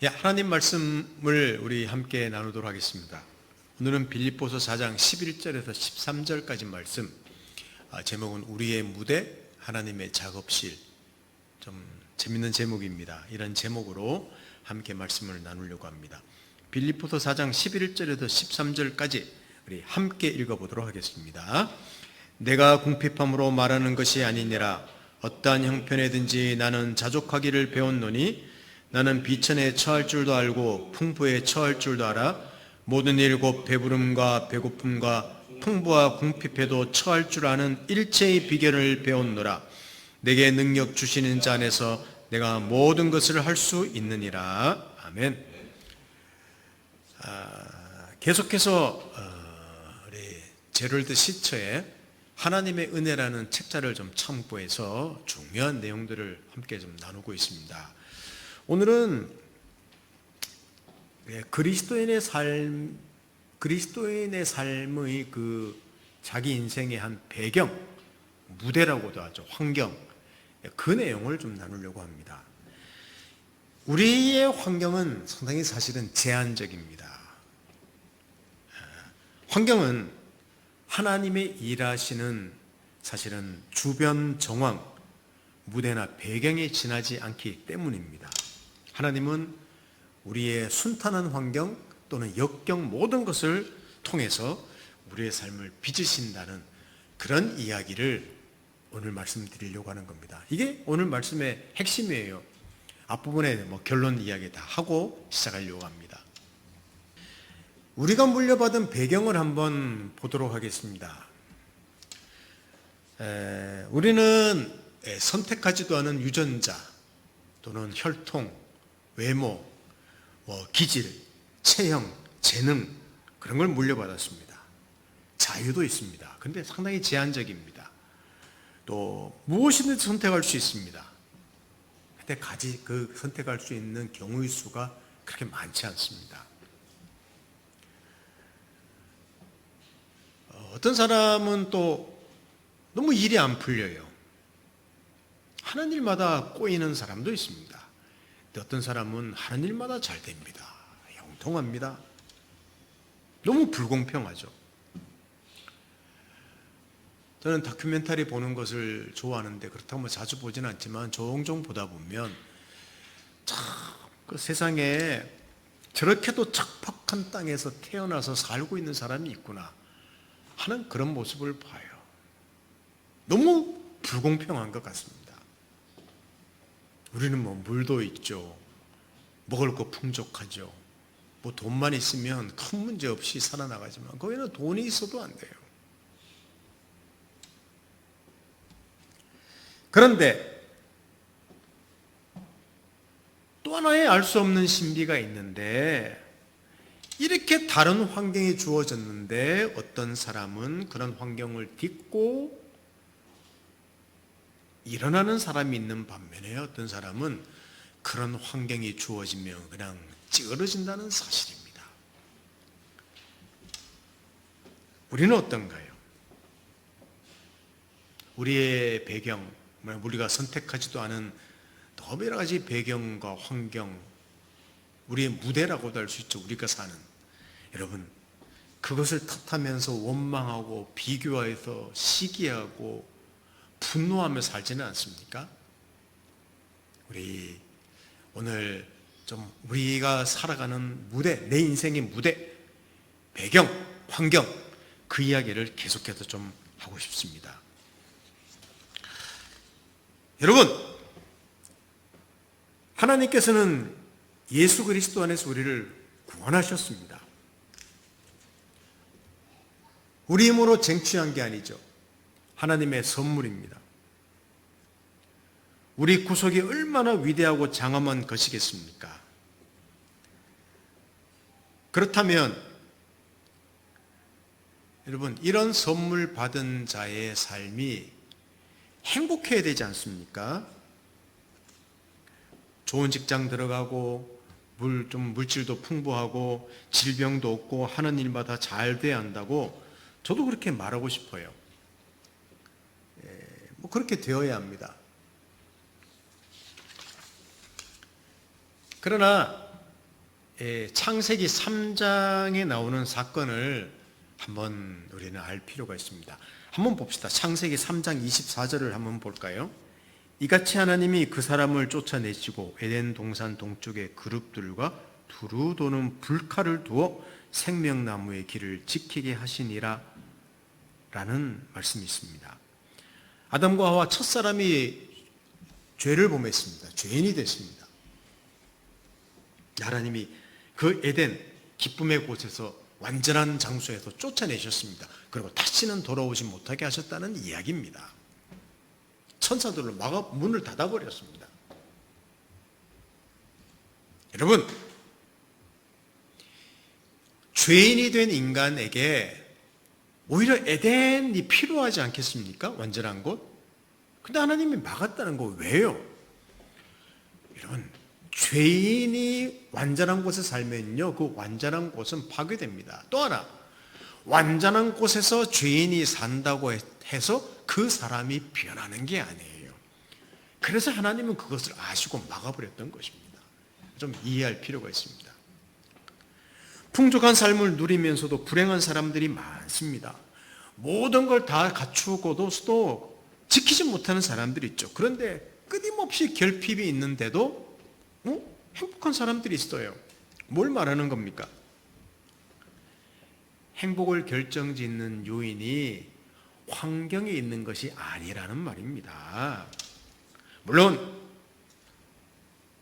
하나님 말씀을 우리 함께 나누도록 하겠습니다. 오늘은 빌립보서 4장 11절에서 13절까지 말씀, 제목은 우리의 무대, 하나님의 작업실. 좀 재밌는 제목입니다. 이런 제목으로 함께 말씀을 나누려고 합니다. 빌립보서 4장 11절에서 13절까지 우리 함께 읽어보도록 하겠습니다. 내가 궁핍함으로 말하는 것이 아니니라. 어떠한 형편에든지 나는 자족하기를 배웠노니 나는 비천에 처할 줄도 알고 풍부에 처할 줄도 알아. 모든 일 곧 배부름과 배고픔과 풍부와 궁핍에도 처할 줄 아는 일체의 비결을 배웠노라. 내게 능력 주시는 자 안에서 내가 모든 것을 할 수 있느니라. 아멘. 계속해서 우리 제럴드 시처의 하나님의 은혜라는 책자를 좀 참고해서 중요한 내용들을 함께 좀 나누고 있습니다. 오늘은 그리스도인의 삶의 그 자기 인생의 한 배경, 무대라고도 하죠. 환경, 그 내용을 좀 나누려고 합니다. 우리의 환경은 상당히 사실은 제한적입니다. 환경은 하나님의 일하시는 사실은 주변 정황, 무대나 배경에 지나지 않기 때문입니다. 하나님은 우리의 순탄한 환경 또는 역경 모든 것을 통해서 우리의 삶을 빚으신다는 그런 이야기를 오늘 말씀드리려고 하는 겁니다. 이게 오늘 말씀의 핵심이에요. 앞부분에 결론 이야기 다 하고 시작하려고 합니다. 우리가 물려받은 배경을 한번 보도록 하겠습니다. 우리는 선택하지도 않은 유전자 또는 혈통, 외모, 기질, 체형, 재능 그런 걸 물려받았습니다. 자유도 있습니다. 그런데 상당히 제한적입니다. 또 무엇이든지 선택할 수 있습니다. 그런데 그 선택할 수 있는 경우의 수가 그렇게 많지 않습니다. 어떤 사람은 또 너무 일이 안 풀려요. 하는 일마다 꼬이는 사람도 있습니다. 어떤 사람은 하는 일마다 잘 됩니다. 형통합니다. 너무 불공평하죠. 저는 다큐멘터리 보는 것을 좋아하는데 그렇다고 자주 보지는 않지만 종종 보다 보면 참 그 세상에 저렇게도 척박한 땅에서 태어나서 살고 있는 사람이 있구나 하는 그런 모습을 봐요. 너무 불공평한 것 같습니다. 우리는 물도 있죠. 먹을 거 풍족하죠. 돈만 있으면 큰 문제 없이 살아나가지만 거기는 돈이 있어도 안 돼요. 그런데 또 하나의 알 수 없는 신비가 있는데 이렇게 다른 환경이 주어졌는데 어떤 사람은 그런 환경을 딛고 일어나는 사람이 있는 반면에 어떤 사람은 그런 환경이 주어지면 그냥 찌그러진다는 사실입니다. 우리는 어떤가요? 우리의 배경, 우리가 선택하지도 않은 너무 여러 가지 배경과 환경, 우리의 무대라고도 할 수 있죠. 우리가 사는. 여러분, 그것을 탓하면서 원망하고 비교해서 시기하고 분노하며 살지는 않습니까? 우리 오늘 좀 우리가 살아가는 무대, 내 인생의 무대, 배경, 환경 그 이야기를 계속해서 좀 하고 싶습니다. 여러분, 하나님께서는 예수 그리스도 안에서 우리를 구원하셨습니다. 우리 힘으로 쟁취한 게 아니죠. 하나님의 선물입니다. 우리 구속이 얼마나 위대하고 장엄한 것이겠습니까? 그렇다면 여러분, 이런 선물 받은 자의 삶이 행복해야 되지 않습니까? 좋은 직장 들어가고 물질도 풍부하고 질병도 없고 하는 일마다 잘 돼야 한다고 저도 그렇게 말하고 싶어요. 그렇게 되어야 합니다. 그러나 창세기 3장에 나오는 사건을 한번 우리는 알 필요가 있습니다. 한번 봅시다. 창세기 3장 24절을 한번 볼까요? 이같이 하나님이 그 사람을 쫓아내시고 에덴 동산 동쪽의 그룹들과 두루 도는 불칼을 두어 생명나무의 길을 지키게 하시니라 라는 말씀이 있습니다. 아담과 하와 첫사람이 죄를 범했습니다. 죄인이 됐습니다. 하나님이 그 에덴 기쁨의 곳에서 완전한 장소에서 쫓아내셨습니다. 그리고 다시는 돌아오지 못하게 하셨다는 이야기입니다. 천사들로 막아 문을 닫아버렸습니다. 여러분, 죄인이 된 인간에게 오히려 에덴이 필요하지 않겠습니까? 완전한 곳. 근데 하나님이 막았다는 거 왜요? 여러분, 죄인이 완전한 곳에 살면요, 그 완전한 곳은 파괴됩니다. 또 하나, 완전한 곳에서 죄인이 산다고 해서 그 사람이 변하는 게 아니에요. 그래서 하나님은 그것을 아시고 막아버렸던 것입니다. 좀 이해할 필요가 있습니다. 풍족한 삶을 누리면서도 불행한 사람들이 많습니다. 모든 걸 다 갖추고도 지키지 못하는 사람들이 있죠. 그런데 끊임없이 결핍이 있는데도 행복한 사람들이 있어요. 뭘 말하는 겁니까? 행복을 결정짓는 요인이 환경에 있는 것이 아니라는 말입니다. 물론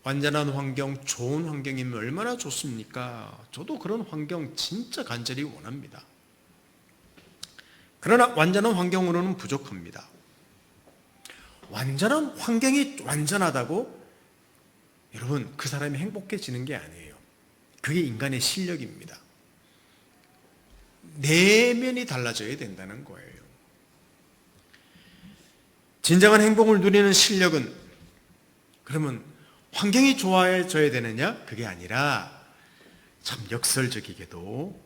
완전한 환경, 좋은 환경이면 얼마나 좋습니까? 저도 그런 환경 진짜 간절히 원합니다. 그러나 완전한 환경으로는 부족합니다. 완전한 환경이 완전하다고 여러분 그 사람이 행복해지는 게 아니에요. 그게 인간의 실력입니다. 내면이 달라져야 된다는 거예요. 진정한 행복을 누리는 실력은 그러면 환경이 좋아져야 되느냐? 그게 아니라 참 역설적이게도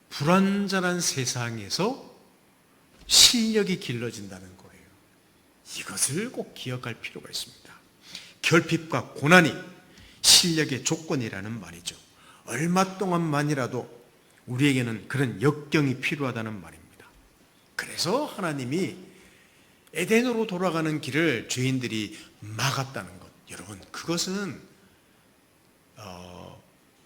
불완전한 세상에서 실력이 길러진다는 거예요. 이것을 꼭 기억할 필요가 있습니다. 결핍과 고난이 실력의 조건이라는 말이죠. 얼마 동안만이라도 우리에게는 그런 역경이 필요하다는 말입니다. 그래서 하나님이 에덴으로 돌아가는 길을 죄인들이 막았다는 것. 여러분, 그것은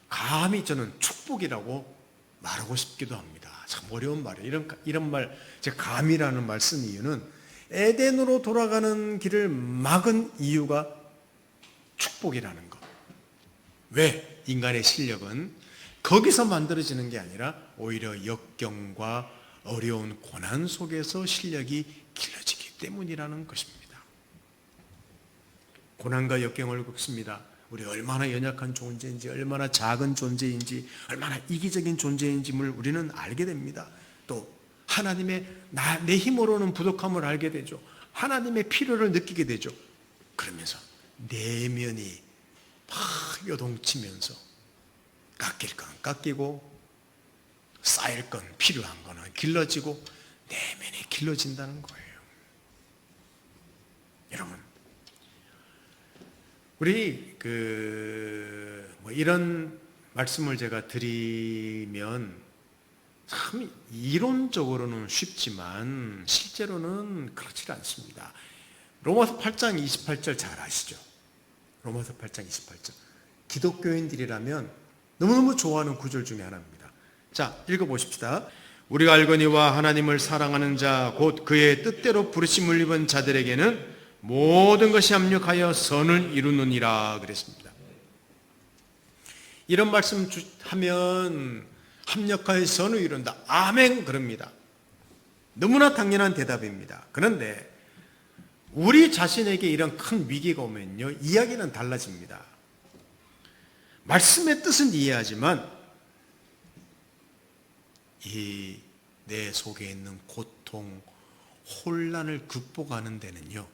감히 저는 축복이라고 말하고 싶기도 합니다. 참 어려운 말이에요. 이런 말, 제가 감이라는 말 쓴 이유는 에덴으로 돌아가는 길을 막은 이유가 축복이라는 것. 왜? 인간의 실력은 거기서 만들어지는 게 아니라 오히려 역경과 어려운 고난 속에서 실력이 길러지기 때문이라는 것입니다. 고난과 역경을 겪습니다. 우리 얼마나 연약한 존재인지, 얼마나 작은 존재인지, 얼마나 이기적인 존재인지를 우리는 알게 됩니다. 또 하나님의 내 힘으로는 부족함을 알게 되죠. 하나님의 필요를 느끼게 되죠. 그러면서 내면이 막 요동치면서 깎일 건 깎이고 쌓일 건 필요한 거는 길러지고 내면이 길러진다는 거예요. 여러분, 우리 이런 말씀을 제가 드리면 참 이론적으로는 쉽지만 실제로는 그렇지 않습니다. 로마서 8장 28절 잘 아시죠? 로마서 8장 28절. 기독교인들이라면 너무너무 좋아하는 구절 중에 하나입니다. 자, 읽어보십시다. 우리가 알거니와 하나님을 사랑하는 자 곧 그의 뜻대로 부르심을 입은 자들에게는 모든 것이 합력하여 선을 이루느니라 그랬습니다. 이런 말씀 하면 합력하여 선을 이룬다. 아멘 그럽니다. 너무나 당연한 대답입니다. 그런데 우리 자신에게 이런 큰 위기가 오면요, 이야기는 달라집니다. 말씀의 뜻은 이해하지만 이 내 속에 있는 고통, 혼란을 극복하는 데는요,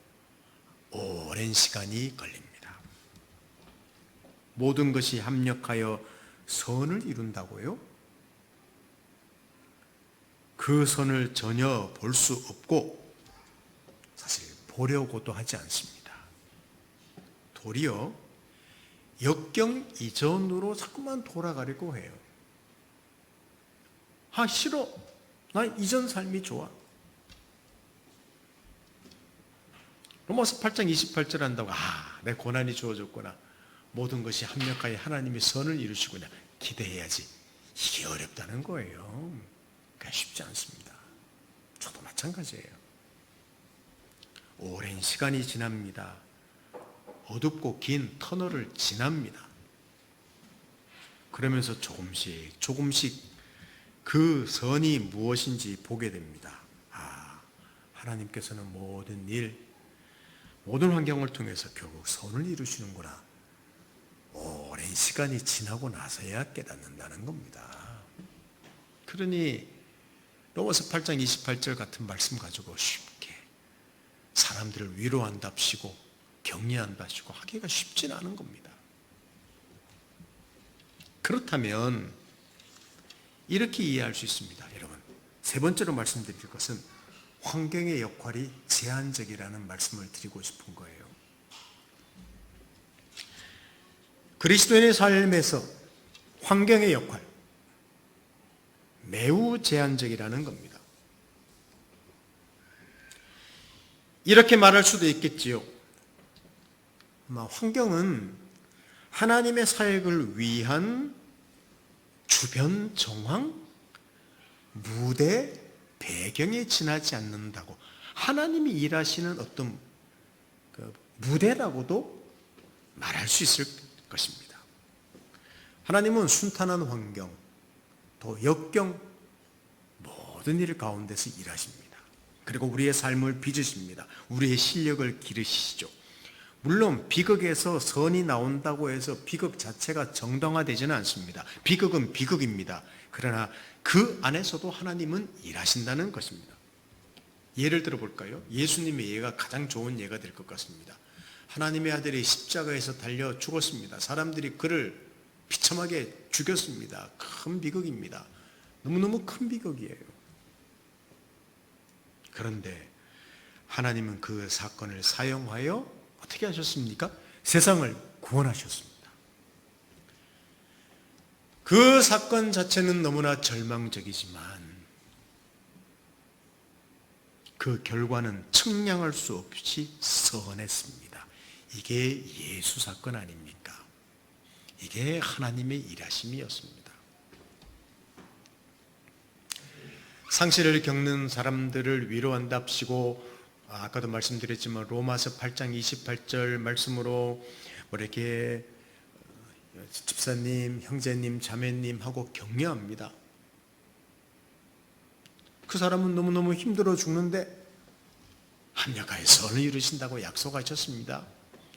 오랜 시간이 걸립니다. 모든 것이 합력하여 선을 이룬다고요? 그 선을 전혀 볼 수 없고 사실 보려고도 하지 않습니다. 도리어 역경 이전으로 자꾸만 돌아가려고 해요. 싫어. 나 이전 삶이 좋아. 로마서 8장 28절 한다고 내 고난이 주어졌구나. 모든 것이 합력하여 하나님의 선을 이루시구나. 기대해야지. 이게 어렵다는 거예요. 그러니까 쉽지 않습니다. 저도 마찬가지예요. 오랜 시간이 지납니다. 어둡고 긴 터널을 지납니다. 그러면서 조금씩 그 선이 무엇인지 보게 됩니다. 하나님께서는 모든 일, 모든 환경을 통해서 결국 선을 이루시는구나. 오랜 시간이 지나고 나서야 깨닫는다는 겁니다. 그러니 로마서 8장 28절 같은 말씀 가지고 쉽게 사람들을 위로한답시고 격려한답시고 하기가 쉽진 않은 겁니다. 그렇다면 이렇게 이해할 수 있습니다. 여러분, 세 번째로 말씀드릴 것은 환경의 역할이 제한적이라는 말씀을 드리고 싶은 거예요. 그리스도인의 삶에서 환경의 역할, 매우 제한적이라는 겁니다. 이렇게 말할 수도 있겠지요. 환경은 하나님의 사역을 위한 주변 정황, 무대, 배경에 지나지 않는다고. 하나님이 일하시는 어떤 무대라고도 말할 수 있을 것입니다. 하나님은 순탄한 환경, 또 역경, 모든 일 가운데서 일하십니다. 그리고 우리의 삶을 빚으십니다. 우리의 실력을 기르시죠. 물론 비극에서 선이 나온다고 해서 비극 자체가 정당화되지는 않습니다. 비극은 비극입니다. 그러나 그 안에서도 하나님은 일하신다는 것입니다. 예를 들어 볼까요? 예수님의 예가 가장 좋은 예가 될 것 같습니다. 하나님의 아들이 십자가에서 달려 죽었습니다. 사람들이 그를 비참하게 죽였습니다. 큰 비극입니다. 너무너무 큰 비극이에요. 그런데 하나님은 그 사건을 사용하여 어떻게 하셨습니까? 세상을 구원하셨습니다. 그 사건 자체는 너무나 절망적이지만 그 결과는 측량할 수 없이 선했습니다. 이게 예수 사건 아닙니까? 이게 하나님의 일하심이었습니다. 상실을 겪는 사람들을 위로한답시고, 아까도 말씀드렸지만 로마서 8장 28절 말씀으로 이렇게 집사님, 형제님, 자매님 하고 격려합니다. 그 사람은 너무너무 힘들어 죽는데 합력하여 선을 이루신다고 약속하셨습니다.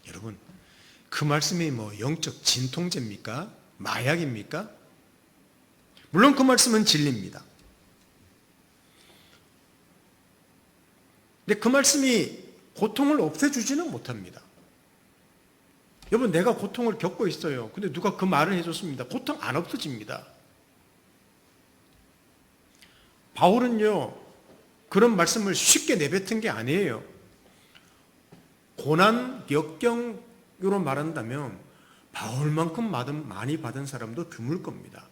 여러분, 그 말씀이 영적 진통제입니까? 마약입니까? 물론 그 말씀은 진리입니다. 근데 그 말씀이 고통을 없애주지는 못합니다. 여러분, 내가 고통을 겪고 있어요. 근데 누가 그 말을 해줬습니다. 고통 안 없어집니다. 바울은요, 그런 말씀을 쉽게 내뱉은 게 아니에요. 고난, 역경으로 말한다면 바울만큼 많이 받은 사람도 드물 겁니다.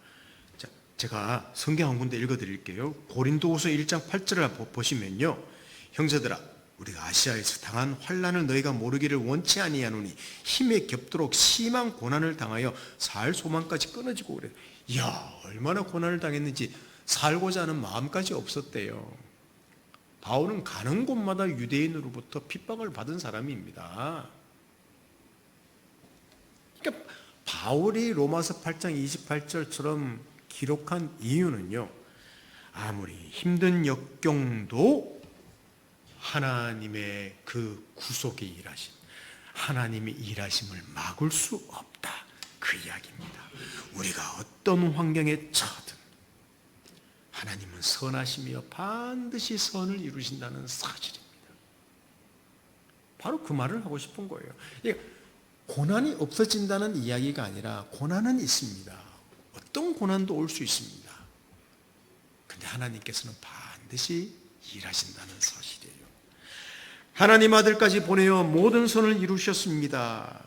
자, 제가 성경 한 군데 읽어드릴게요. 고린도후서 1장 8절을 보시면요, 형제들아, 우리가 아시아에서 당한 환난을 너희가 모르기를 원치 아니하노니 힘에 겹도록 심한 고난을 당하여 살 소망까지 끊어지고 그래요. 이야, 얼마나 고난을 당했는지 살고자 하는 마음까지 없었대요. 바울은 가는 곳마다 유대인으로부터 핍박을 받은 사람입니다. 그러니까 바울이 로마서 8장 28절처럼 기록한 이유는요, 아무리 힘든 역경도 하나님의 그 구속의 일하심, 하나님의 일하심을 막을 수 없다, 그 이야기입니다. 우리가 어떤 환경에 처하든 하나님은 선하시며 반드시 선을 이루신다는 사실입니다. 바로 그 말을 하고 싶은 거예요. 고난이 없어진다는 이야기가 아니라 고난은 있습니다. 어떤 고난도 올 수 있습니다. 근데 하나님께서는 반드시 일하신다는 사실이에요. 하나님 아들까지 보내어 모든 선을 이루셨습니다.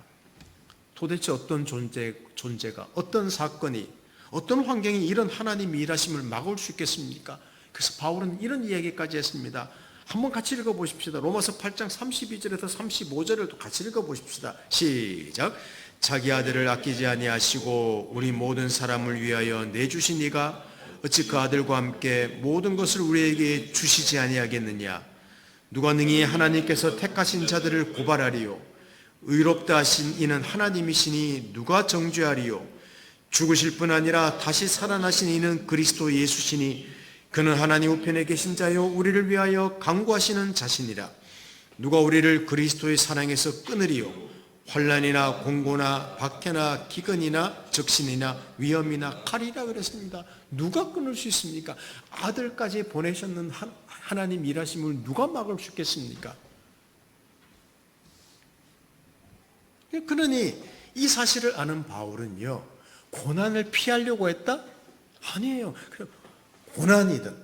도대체 어떤 존재가, 어떤 사건이, 어떤 환경이 이런 하나님의 일하심을 막을 수 있겠습니까? 그래서 바울은 이런 이야기까지 했습니다. 한번 같이 읽어보십시다. 로마서 8장 32절에서 35절을 또 같이 읽어보십시다. 시작. 자기 아들을 아끼지 아니하시고 우리 모든 사람을 위하여 내주신 이가 어찌 그 아들과 함께 모든 것을 우리에게 주시지 아니하겠느냐. 누가 능히 하나님께서 택하신 자들을 고발하리요. 의롭다 하신 이는 하나님이시니 누가 정죄하리요. 죽으실 뿐 아니라 다시 살아나신 이는 그리스도 예수시니 그는 하나님 우편에 계신 자요 우리를 위하여 간구하시는 자신이라. 누가 우리를 그리스도의 사랑에서 끊으리요. 환난이나 공고나 박해나 기근이나 적신이나 위험이나 칼이라 그랬습니다. 누가 끊을 수 있습니까? 아들까지 보내셨는 하나님 일하심을 누가 막을 수 있겠습니까? 그러니 이 사실을 아는 바울은요, 고난을 피하려고 했다? 아니에요. 고난이든,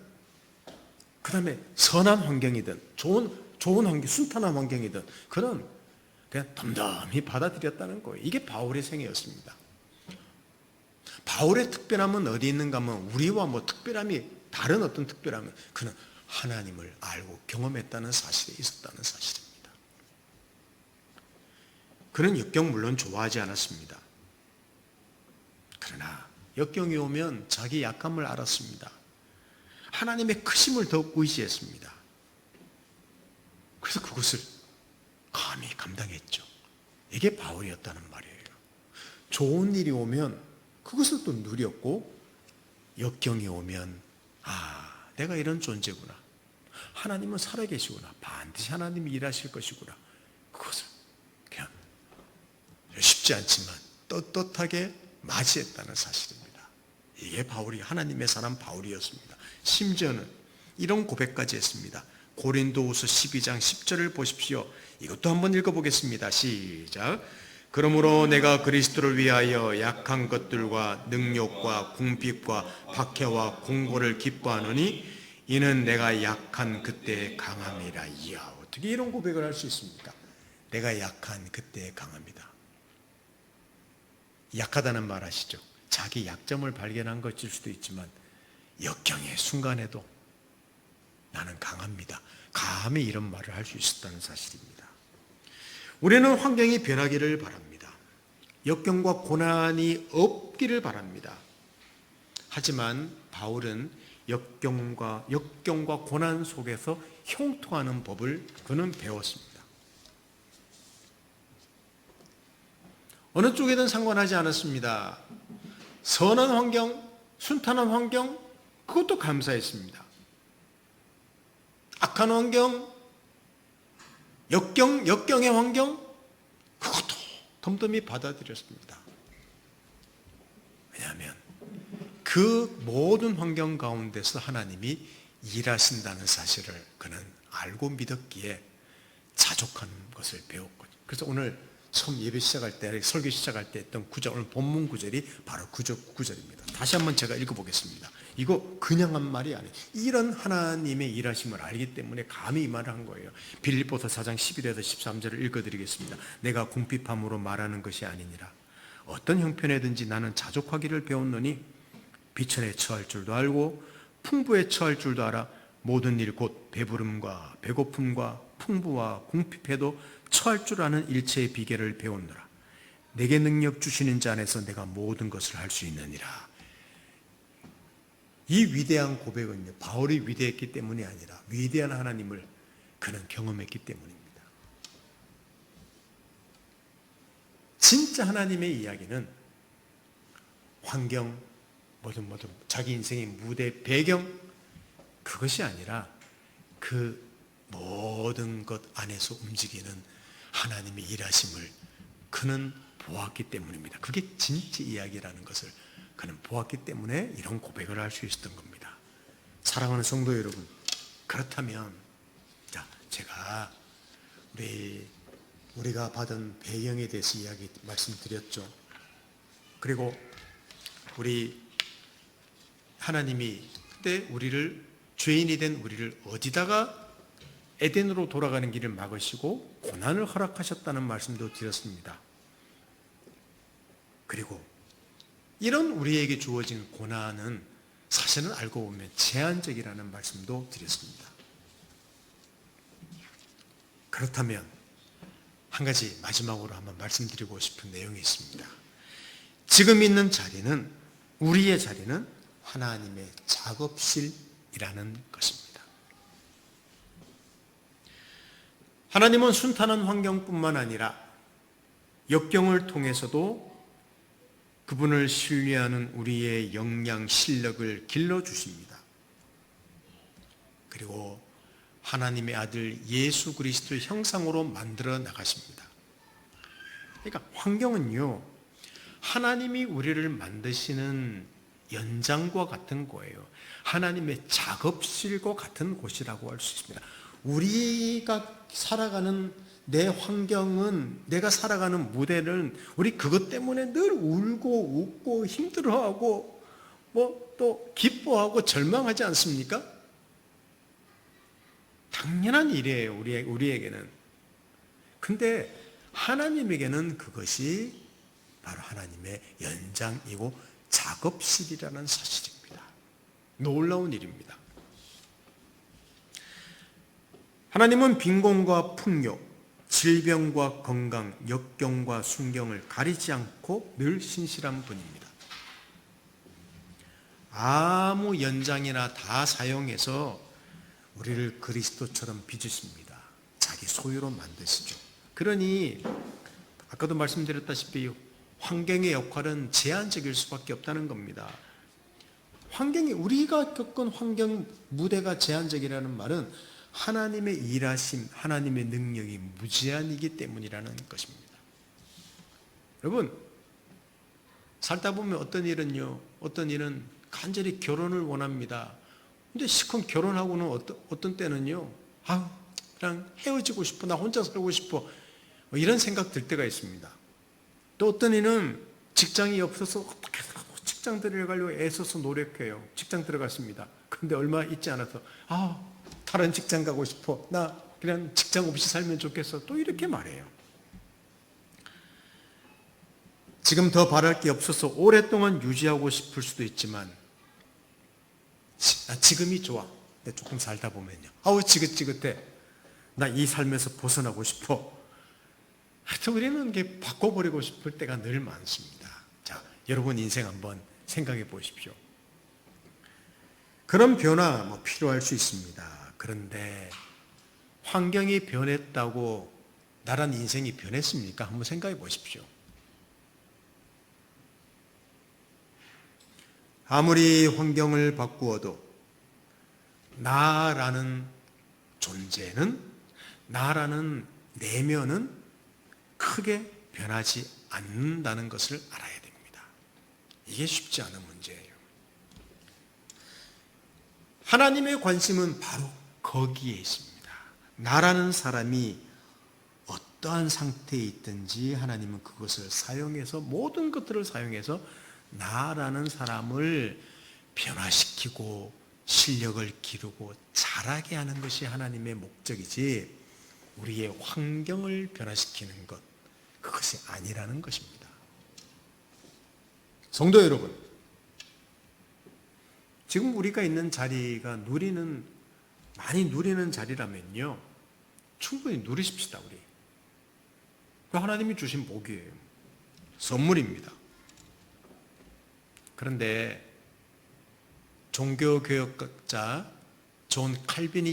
그 다음에 선한 환경이든, 좋은 환경, 순탄한 환경이든, 그냥 덤덤히 받아들였다는 거예요. 이게 바울의 생애였습니다. 바울의 특별함은 어디 있는가 하면, 우리와 특별함이, 다른 어떤 특별함은, 그는 하나님을 알고 경험했다는 사실에 있었다는 사실입니다. 그는 역경 물론 좋아하지 않았습니다. 그러나 역경이 오면 자기 약함을 알았습니다. 하나님의 크심을 더욱 의지했습니다. 그래서 그것을 감히 감당했죠. 이게 바울이었다는 말이에요. 좋은 일이 오면 그것을 또 누렸고, 역경이 오면 내가 이런 존재구나, 하나님은 살아계시구나, 반드시 하나님이 일하실 것이구나, 그것을 그냥 쉽지 않지만 떳떳하게 맞이했다는 사실입니다. 이게 바울이, 하나님의 사람 바울이었습니다. 심지어는 이런 고백까지 했습니다. 고린도후서 12장 10절을 보십시오. 이것도 한번 읽어보겠습니다. 시작. 그러므로 내가 그리스도를 위하여 약한 것들과 능욕과 궁핍과 박해와 공고를 기뻐하노니 이는 내가 약한 그때의 강함이라. 이야, 어떻게 이런 고백을 할 수 있습니까? 내가 약한 그때의 강함이다. 약하다는 말 아시죠? 자기 약점을 발견한 것일 수도 있지만 역경의 순간에도 나는 강합니다. 감히 이런 말을 할 수 있었다는 사실입니다. 우리는 환경이 변하기를 바랍니다. 역경과 고난이 없기를 바랍니다. 하지만 바울은 역경과 고난 속에서 형통하는 법을 그는 배웠습니다. 어느 쪽이든 상관하지 않았습니다. 선한 환경, 순탄한 환경, 그것도 감사했습니다. 악한 환경, 역경의 환경, 그것도 덤덤히 받아들였습니다. 왜냐하면 그 모든 환경 가운데서 하나님이 일하신다는 사실을 그는 알고 믿었기에 자족하는 것을 배웠거든요. 그래서 오늘 처음 예배 시작할 때, 설교 시작할 때 했던 구절, 오늘 본문 구절이 바로 그 구절입니다. 다시 한번 제가 읽어보겠습니다. 이거 그냥 한 말이 아니에요. 이런 하나님의 일하심을 알기 때문에 감히 이 말을 한 거예요. 빌립보서 4장 11에서 13절을 읽어드리겠습니다. 내가 궁핍함으로 말하는 것이 아니니라. 어떤 형편에든지 나는 자족하기를 배웠노니 비천에 처할 줄도 알고 풍부에 처할 줄도 알아. 모든 일 곧 배부름과 배고픔과 풍부와 궁핍해도 처할 줄 아는 일체의 비결을 배웠노라. 내게 능력 주시는 자 안에서 내가 모든 것을 할 수 있느니라. 이 위대한 고백은요, 바울이 위대했기 때문이 아니라 위대한 하나님을 그는 경험했기 때문입니다. 진짜 하나님의 이야기는 환경, 모든 자기 인생의 무대, 배경, 그것이 아니라 그 모든 것 안에서 움직이는 하나님의 일하심을 그는 보았기 때문입니다. 그게 진짜 이야기라는 것을 그는 보았기 때문에 이런 고백을 할 수 있었던 겁니다. 사랑하는 성도 여러분, 그렇다면 제가 우리가 받은 배경에 대해서 말씀드렸죠. 그리고 우리 하나님이 그때 죄인이 된 우리를 어디다가 에덴으로 돌아가는 길을 막으시고 고난을 허락하셨다는 말씀도 드렸습니다. 그리고 이런 우리에게 주어진 고난은 사실은 알고 보면 제한적이라는 말씀도 드렸습니다. 그렇다면 한 가지 마지막으로 한번 말씀드리고 싶은 내용이 있습니다. 지금 있는 자리는, 우리의 자리는 하나님의 작업실이라는 것입니다. 하나님은 순탄한 환경뿐만 아니라 역경을 통해서도 그분을 신뢰하는 우리의 역량, 실력을 길러주십니다. 그리고 하나님의 아들 예수 그리스도의 형상으로 만들어 나가십니다. 그러니까 환경은요, 하나님이 우리를 만드시는 연장과 같은 거예요. 하나님의 작업실과 같은 곳이라고 할 수 있습니다. 우리가 살아가는 내 환경은, 내가 살아가는 무대는 우리 그것 때문에 늘 울고 웃고 힘들어하고 또 기뻐하고 절망하지 않습니까? 당연한 일이에요, 우리에게는. 근데 하나님에게는 그것이 바로 하나님의 연장이고 작업실이라는 사실입니다. 놀라운 일입니다. 하나님은 빈곤과 풍요, 질병과 건강, 역경과 순경을 가리지 않고 늘 신실한 분입니다. 아무 연장이나 다 사용해서 우리를 그리스도처럼 빚으십니다. 자기 소유로 만드시죠. 그러니 아까도 말씀드렸다시피 환경의 역할은 제한적일 수밖에 없다는 겁니다. 우리가 겪은 환경 무대가 제한적이라는 말은 하나님의 일하심, 하나님의 능력이 무제한이기 때문이라는 것입니다. 여러분, 살다 보면 어떤 일은 간절히 결혼을 원합니다. 근데 시컷 결혼하고는 어떤 때는요, 그냥 헤어지고 싶어, 나 혼자 살고 싶어, 이런 생각 들 때가 있습니다. 또 어떤 이는 직장이 없어서 어떻게 직장 들어가려고 애써서 노력해요. 직장 들어갔습니다. 근데 얼마 있지 않아서 다른 직장 가고 싶어, 나 그냥 직장 없이 살면 좋겠어, 또 이렇게 말해요. 지금 더 바랄 게 없어서 오랫동안 유지하고 싶을 수도 있지만 지금이 좋아. 근데 조금 살다 보면요, 지긋지긋해, 나 이 삶에서 벗어나고 싶어. 하여튼 우리는 이게 바꿔버리고 싶을 때가 늘 많습니다. 자, 여러분 인생 한번 생각해 보십시오. 그런 변화 필요할 수 있습니다. 그런데 환경이 변했다고 나란 인생이 변했습니까? 한번 생각해 보십시오. 아무리 환경을 바꾸어도 나라는 존재는, 나라는 내면은 크게 변하지 않는다는 것을 알아야 됩니다. 이게 쉽지 않은 문제예요. 하나님의 관심은 바로 거기에 있습니다. 나라는 사람이 어떠한 상태에 있든지 하나님은 그것을 사용해서, 모든 것들을 사용해서 나라는 사람을 변화시키고 실력을 기르고 자라게 하는 것이 하나님의 목적이지, 우리의 환경을 변화시키는 것, 그것이 아니라는 것입니다. 성도 여러분, 지금 우리가 있는 자리가 많이 누리는 자리라면요, 충분히 누리십시다. 우리 하나님이 주신 복이에요. 선물입니다. 그런데 종교개혁자 존 칼빈이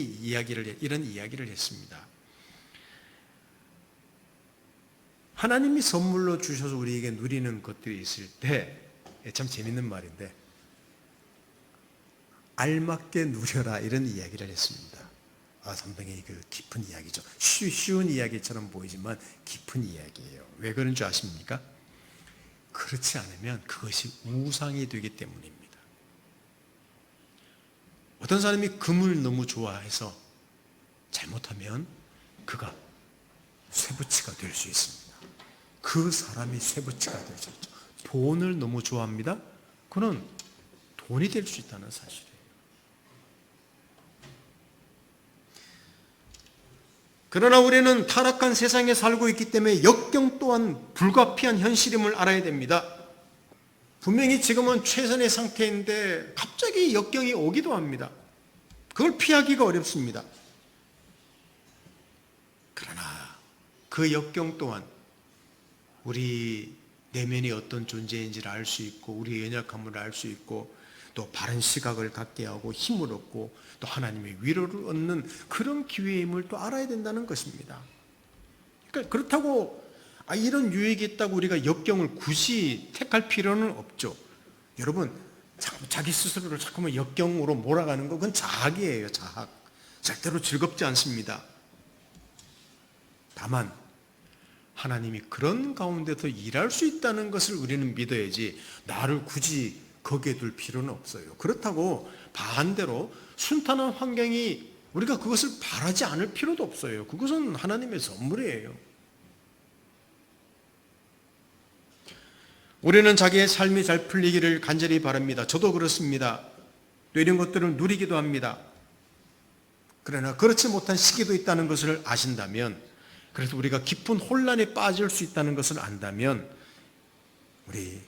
이런 이야기를 했습니다. 하나님이 선물로 주셔서 우리에게 누리는 것들이 있을 때, 참 재밌는 말인데, 알맞게 누려라, 이런 이야기를 했습니다. 상당히 깊은 이야기죠. 쉬운 이야기처럼 보이지만 깊은 이야기예요. 왜 그런 줄 아십니까? 그렇지 않으면 그것이 우상이 되기 때문입니다. 어떤 사람이 금을 너무 좋아해서 잘못하면 그가 쇠붙이가 될 수 있습니다. 그 사람이 쇠붙이가 될 수 있죠. 돈을 너무 좋아합니다. 그는 돈이 될 수 있다는 사실이에요. 그러나 우리는 타락한 세상에 살고 있기 때문에 역경 또한 불가피한 현실임을 알아야 됩니다. 분명히 지금은 최선의 상태인데 갑자기 역경이 오기도 합니다. 그걸 피하기가 어렵습니다. 그러나 그 역경 또한 우리 내면이 어떤 존재인지를 알 수 있고 우리의 연약함을 알 수 있고 또 바른 시각을 갖게 하고 힘을 얻고 또 하나님의 위로를 얻는 그런 기회임을 또 알아야 된다는 것입니다. 그러니까 그렇다고 이런 유익이 있다고 우리가 역경을 굳이 택할 필요는 없죠. 여러분, 자기 스스로를 자꾸만 역경으로 몰아가는 건 그건 자학이에요. 자학. 절대로 즐겁지 않습니다. 다만 하나님이 그런 가운데서 일할 수 있다는 것을 우리는 믿어야지 나를 굳이 거기에 둘 필요는 없어요. 그렇다고 반대로 순탄한 환경이 우리가 그것을 바라지 않을 필요도 없어요. 그것은 하나님의 선물이에요. 우리는 자기의 삶이 잘 풀리기를 간절히 바랍니다. 저도 그렇습니다. 또 이런 것들을 누리기도 합니다. 그러나 그렇지 못한 시기도 있다는 것을 아신다면, 그래서 우리가 깊은 혼란에 빠질 수 있다는 것을 안다면 우리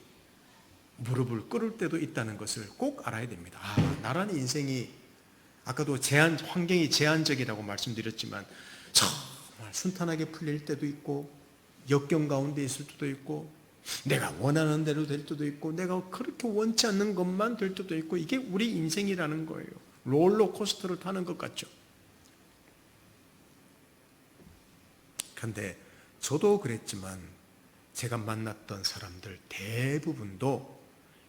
무릎을 꿇을 때도 있다는 것을 꼭 알아야 됩니다. 나라는 인생이 아까도 환경이 제한적이라고 말씀드렸지만 정말 순탄하게 풀릴 때도 있고 역경 가운데 있을 때도 있고 내가 원하는 대로 될 때도 있고 내가 그렇게 원치 않는 것만 될 때도 있고 이게 우리 인생이라는 거예요. 롤러코스터를 타는 것 같죠. 그런데 저도 그랬지만 제가 만났던 사람들 대부분도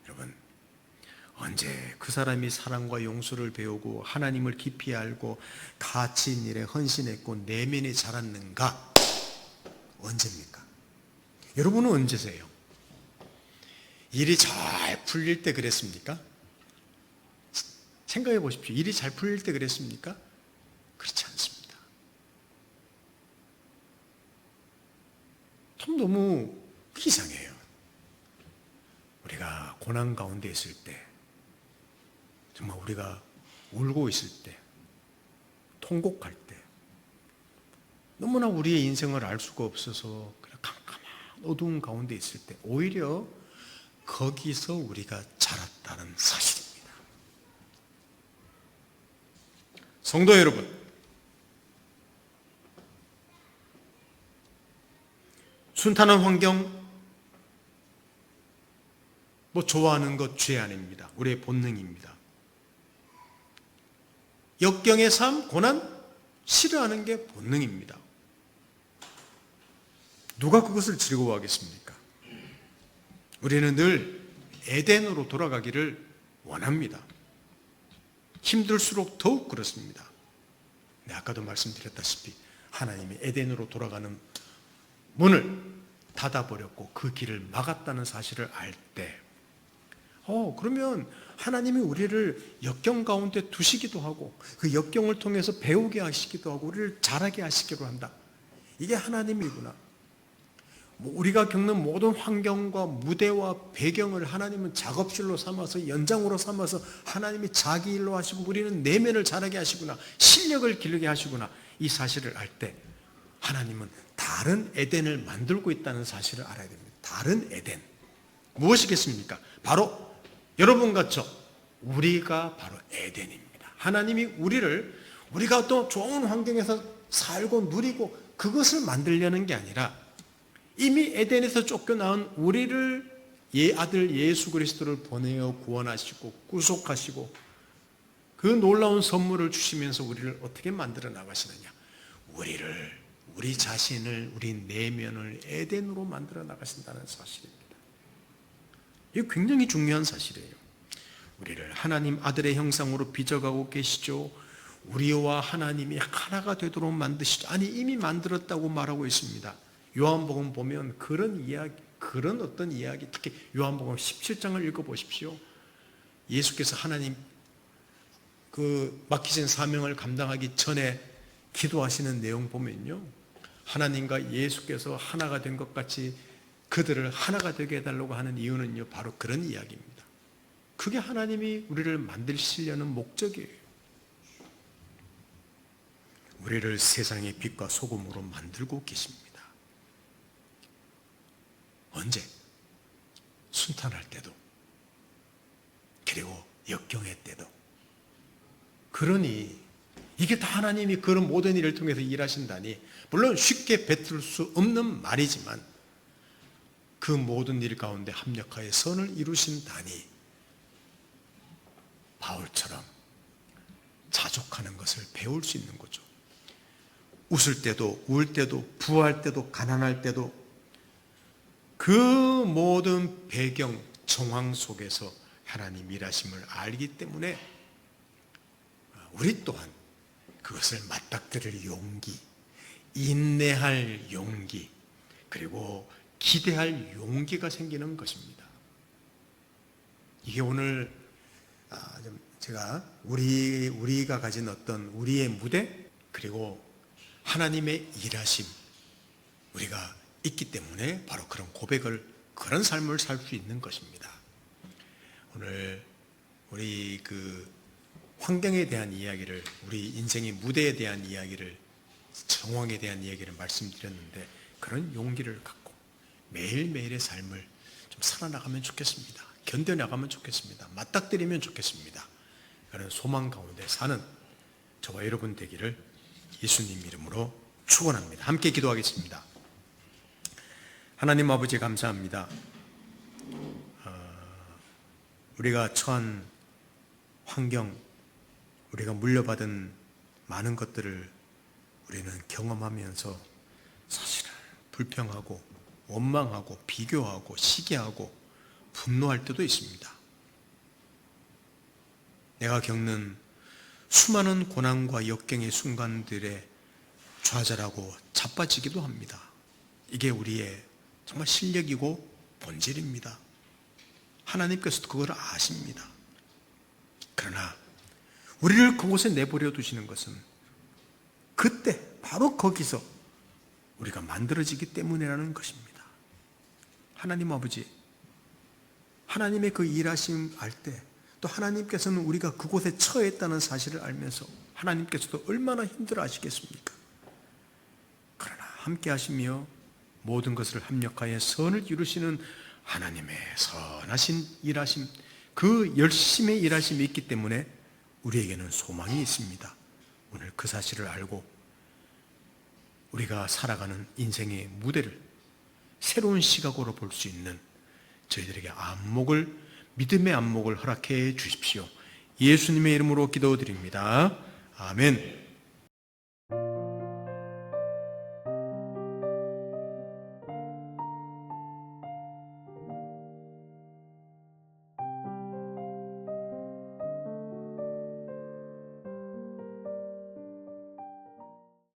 여러분 언제 그 사람이 사랑과 용서를 배우고 하나님을 깊이 알고 가치 있는 일에 헌신했고 내면이 자랐는가? 언제입니까? 여러분은 언제세요? 일이 잘 풀릴 때 그랬습니까? 생각해 보십시오. 일이 잘 풀릴 때 그랬습니까? 그렇지 않습니다. 참 너무 이상해요. 우리가 고난 가운데 있을 때, 정말 우리가 울고 있을 때, 통곡할 때, 너무나 우리의 인생을 알 수가 없어서 그냥 캄캄한 어두운 가운데 있을 때, 오히려 거기서 우리가 자랐다는 사실입니다. 성도 여러분, 순탄한 환경, 좋아하는 것 죄 아닙니다. 우리의 본능입니다. 역경의 삶, 고난, 싫어하는 게 본능입니다. 누가 그것을 즐거워하겠습니까? 우리는 늘 에덴으로 돌아가기를 원합니다. 힘들수록 더욱 그렇습니다. 아까도 말씀드렸다시피 하나님이 에덴으로 돌아가는 문을 닫아버렸고 그 길을 막았다는 사실을 알 때, 그러면 하나님이 우리를 역경 가운데 두시기도 하고 그 역경을 통해서 배우게 하시기도 하고 우리를 자라게 하시기로 한다. 이게 하나님이구나. 우리가 겪는 모든 환경과 무대와 배경을 하나님은 작업실로 삼아서 연장으로 삼아서 하나님이 자기 일로 하시고 우리는 내면을 자라게 하시구나. 실력을 기르게 하시구나. 이 사실을 알 때 하나님은 다른 에덴을 만들고 있다는 사실을 알아야 됩니다. 다른 에덴. 무엇이겠습니까? 바로 여러분과 저, 우리가 바로 에덴입니다. 하나님이 우리가 또 좋은 환경에서 살고 누리고 그것을 만들려는 게 아니라 이미 에덴에서 쫓겨나온 우리를 아들 예수 그리스도를 보내어 구원하시고 구속하시고 그 놀라운 선물을 주시면서 우리를 어떻게 만들어 나가시느냐. 우리 자신을, 우리 내면을 에덴으로 만들어 나가신다는 사실입니다. 이게 굉장히 중요한 사실이에요. 우리를 하나님 아들의 형상으로 빚어가고 계시죠. 우리와 하나님이 하나가 되도록 만드시죠. 아니 이미 만들었다고 말하고 있습니다. 요한복음 보면 그런 어떤 이야기, 특히 요한복음 17장을 읽어보십시오. 예수께서 하나님 맡기신 사명을 감당하기 전에 기도하시는 내용 보면요, 하나님과 예수께서 하나가 된 것 같이 그들을 하나가 되게 해달라고 하는 이유는요, 바로 그런 이야기입니다. 그게 하나님이 우리를 만드시려는 목적이에요. 우리를 세상의 빛과 소금으로 만들고 계십니다. 언제? 순탄할 때도, 역경의 때도. 그러니 이게 다 하나님이 그런 모든 일을 통해서 일하신다니, 물론 쉽게 뱉을 수 없는 말이지만 그 모든 일 가운데 합력하여 선을 이루신다니 바울처럼 자족하는 것을 배울 수 있는 거죠. 웃을 때도 울 때도 부할 때도 가난할 때도 그 모든 배경 정황 속에서 하나님 일하심을 알기 때문에 우리 또한 그것을 맞닥뜨릴 용기, 인내할 용기, 그리고 기대할 용기가 생기는 것입니다. 이게 오늘 제가 우리가 가진 어떤 우리의 무대, 그리고 하나님의 일하심, 우리가 있기 때문에 바로 그런 고백을, 그런 삶을 살 수 있는 것입니다. 오늘 우리 그 환경에 대한 이야기를, 우리 인생의 무대에 대한 이야기를, 정황에 대한 이야기를 말씀드렸는데, 그런 용기를 갖고 매일매일의 삶을 좀 살아나가면 좋겠습니다. 견뎌나가면 좋겠습니다. 맞닥뜨리면 좋겠습니다. 그런 소망 가운데 사는 저와 여러분 되기를 예수님 이름으로 축원합니다. 함께 기도하겠습니다. 하나님 아버지 감사합니다. 우리가 처한 환경, 우리가 물려받은 많은 것들을 우리는 경험하면서 사실은 불평하고 원망하고 비교하고 시기하고 분노할 때도 있습니다. 내가 겪는 수많은 고난과 역경의 순간들에 좌절하고 자빠지기도 합니다. 이게 우리의 정말 실력이고 본질입니다. 하나님께서도 그걸 아십니다. 그러나 우리를 그곳에 내버려 두시는 것은 그때 바로 거기서 우리가 만들어지기 때문이라는 것입니다. 하나님 아버지, 하나님의 그 일하심 알 때, 또 하나님께서는 우리가 그곳에 처했다는 사실을 알면서 하나님께서도 얼마나 힘들어 하시겠습니까? 그러나 함께 하시며 모든 것을 합력하여 선을 이루시는 하나님의 선하신 일하심, 그 열심히 일하심이 있기 때문에 우리에게는 소망이 있습니다. 오늘 그 사실을 알고 우리가 살아가는 인생의 무대를 새로운 시각으로 볼 수 있는 저희들에게 믿음의 안목을 허락해 주십시오. 예수님의 이름으로 기도드립니다. 아멘.